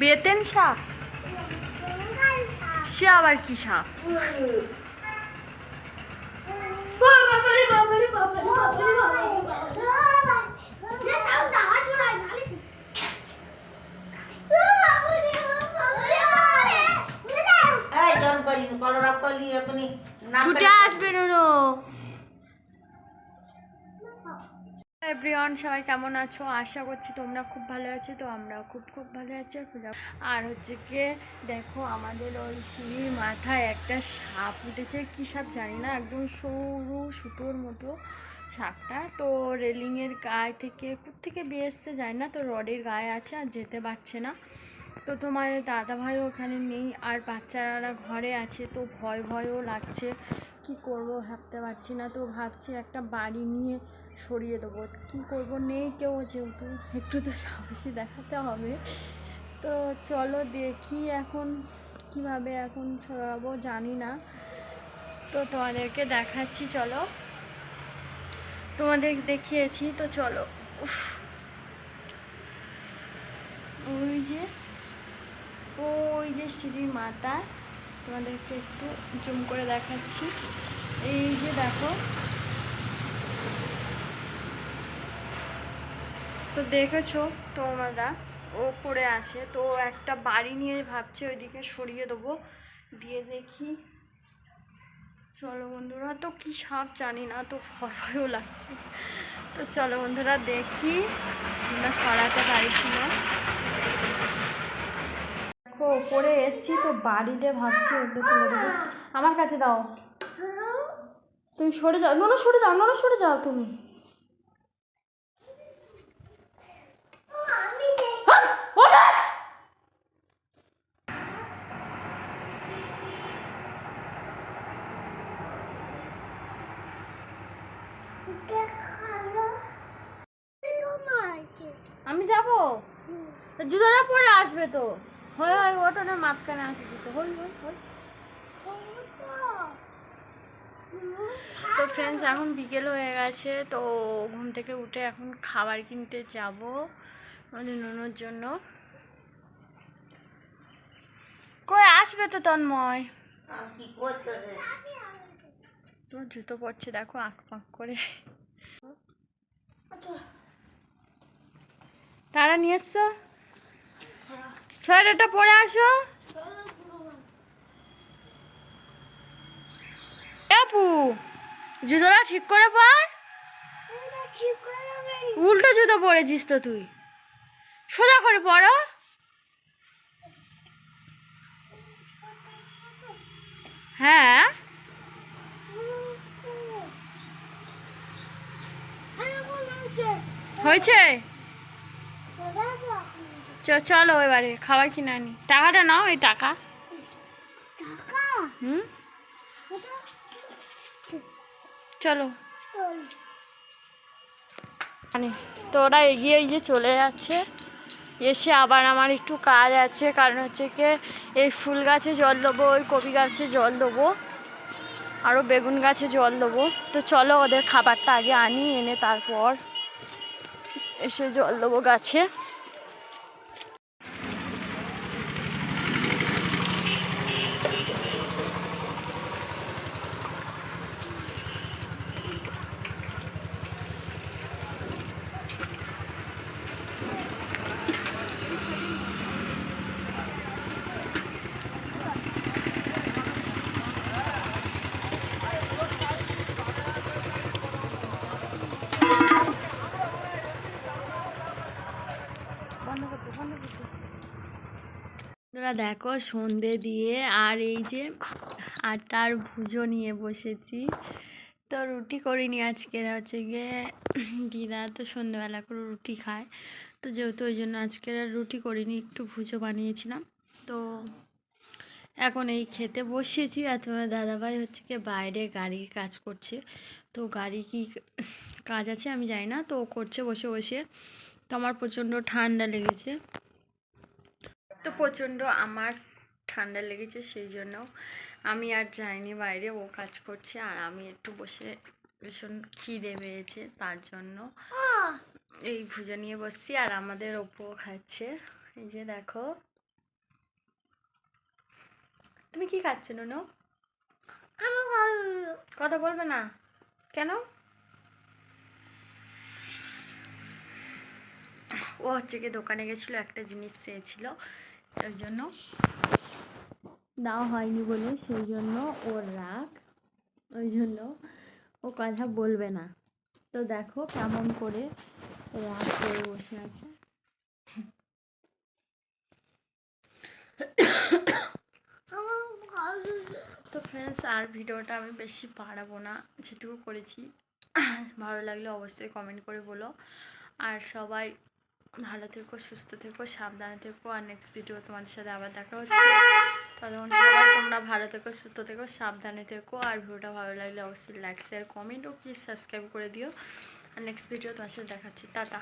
বেতেন সাপ, সে আবার কি সাপ? ছুটে আসবে নুনো। এভরিওয়ান, সবাই কেমন আছো? আশা করছি তোমরা খুব ভালো আছো। তো আমরাও খুব ভালো আছি। আর হচ্ছে গিয়ে দেখো, আমাদের ওই সিঁড়ির মাথায় একটা সাপ উঠেছে। কী সাপ জানি না, একদম সরু সুতোর মতো সাপটা। তো রেলিংয়ের গায়ে থেকে কোত্থেকে বেয়ে এসছে জানি না, তো রডের গায়ে আছে আর যেতে পারছে না। তো তোমার দাদাভাইও ওখানে নেই, আর বাচ্চারা ঘরে আছে। তো ভয়ও লাগছে, কি করব ভাবতে পারছি না। তো ভাবছি একটা বাড়ি নিয়ে সরিয়ে দেবো। কী করব, নেই কেউ, যেহেতু একটু তো সাহসী দেখাতে হবে। তো চলো দেখি এখন কিভাবে এখন সরাবো জানি না। তো তোমাদেরকে দেখাচ্ছি, চলো, তোমাদের দেখিয়েছি। তো চলো, ওই যে সিঁড়ির মাথা, তোমাদেরকে একটু জুম করে দেখাচ্ছি। এই যে দেখো, তো দেখেছো তোমরা, ও পড়ে আছে। তো একটা বাড়ি নিয়ে ভাবছে ওইদিকে সরিয়ে দেবো, দিয়ে দেখি। চলো বন্ধুরা, তো কি সাপ জানি না, তো ভয়ও লাগছে। তো চলো বন্ধুরা দেখি আমরা সরাতে পারি কিনা। দেখো ওপরে এসছি, তো বাড়িতে ভাবছি ওদের তুলে দেবো। আমার কাছে দাও, তুমি সরে যাও, সরে যাও তুমি। আমি যাবো, জুতোটা পরে আসবে তো। হয় ওঠোনের মাঝখানে আসে জুতো, হই। তো ফ্রেন্ডস, এখন বিকেল হয়ে গেছে। তো ঘুম থেকে উঠে এখন খাবার কিনতে যাব আমাদের নুনুর জন্য। কই আসবে তো তন্ময়, তো জুতো পরছে দেখো আঁক পাক করে। তারা নিয়ে এসছো, স্যার এটা পরে আসো। আপু, জুতোটা ঠিক করে পর। উল্টো জুতো পরেছিস তো তুই, সোজা করে পরো। হ্যাঁ, হয়েছে। চলো এবারে খাবার কিনে আনি। টাকাটা নাও, এই টাকা। চলো। তো ওরা এগিয়ে গিয়ে চলে যাচ্ছে। এসে আবার আমার একটু কাজ আছে, কারণ হচ্ছে কি এই ফুল গাছে জল দেবো, ওই কপি গাছে জল দেবো, আরও বেগুন গাছে জল দেবো। তো চলো ওদের খাবারটা আগে আনি, এনে তারপর এসে জল দেবো গাছে। দেখো সন্ধে দিয়ে আর এই যে আটার ভুজো নিয়ে বসেছি। তো রুটি করিনি আজকে, হচ্ছে গিয়ে দিদা তো সন্ধ্যেবেলা করে রুটি খায়। তো যেহেতু ওই জন্য আজকে রুটি করিনি, একটু ভুজো বানিয়েছিলাম। তো এখন এই খেতে বসিয়েছি। আর তোমার দাদাভাই হচ্ছে গিয়ে বাইরে গাড়ির কাজ করছে। তো গাড়ি কি কাজ আছে আমি জানি না, তো করছে বসে বসে। তো আমার প্রচণ্ড ঠান্ডা লেগেছে, তো প্রচণ্ড আমার ঠান্ডা লেগেছে, সেই জন্য আমি আর যাইনি বাইরে, ও কাজ করছে। আর আমি একটু বসে ভীষণ খিদে পেয়েছে, তার জন্য এই ভুজা নিয়ে বসছি। আর আমাদের অপুও খাচ্ছে, এই যে দেখো। তুমি কি খাচ্ছ নুনু? কথা বলবে না কেন? ও হচ্ছে কি দোকানে গেছিলো, একটা জিনিস চেয়েছিল, ওই জন্য দেওয়া হয়নি বলে সেই জন্য ওর রাগ, ওই জন্য ও কথা বলবে না। তো দেখো কেমন করে রাগ করে বসে আছে। তো ফ্রেন্ডস আর ভিডিওটা আমি বেশি বাড়াবো না, যেটুকু করেছি। ভালো লাগলে অবশ্যই কমেন্ট করে বলো। আর সবাই ভালো থেকো, সুস্থ থেকো, সাবধানে থেকো। আর নেক্সট ভিডিও তোমাদের সাথে আবার দেখা হচ্ছে। ততক্ষণ সবাই তোমরা ভালো থেকো, সুস্থ থেকো, সাবধানে থেকো। আর ভিডিওটা ভালো লাগলে অবশ্যই লাইক শেয়ার কমেন্ট ও প্লিজ সাবস্ক্রাইব করে দিও। আর নেক্সট ভিডিও তোমার সাথে দেখাচ্ছি। টাটা।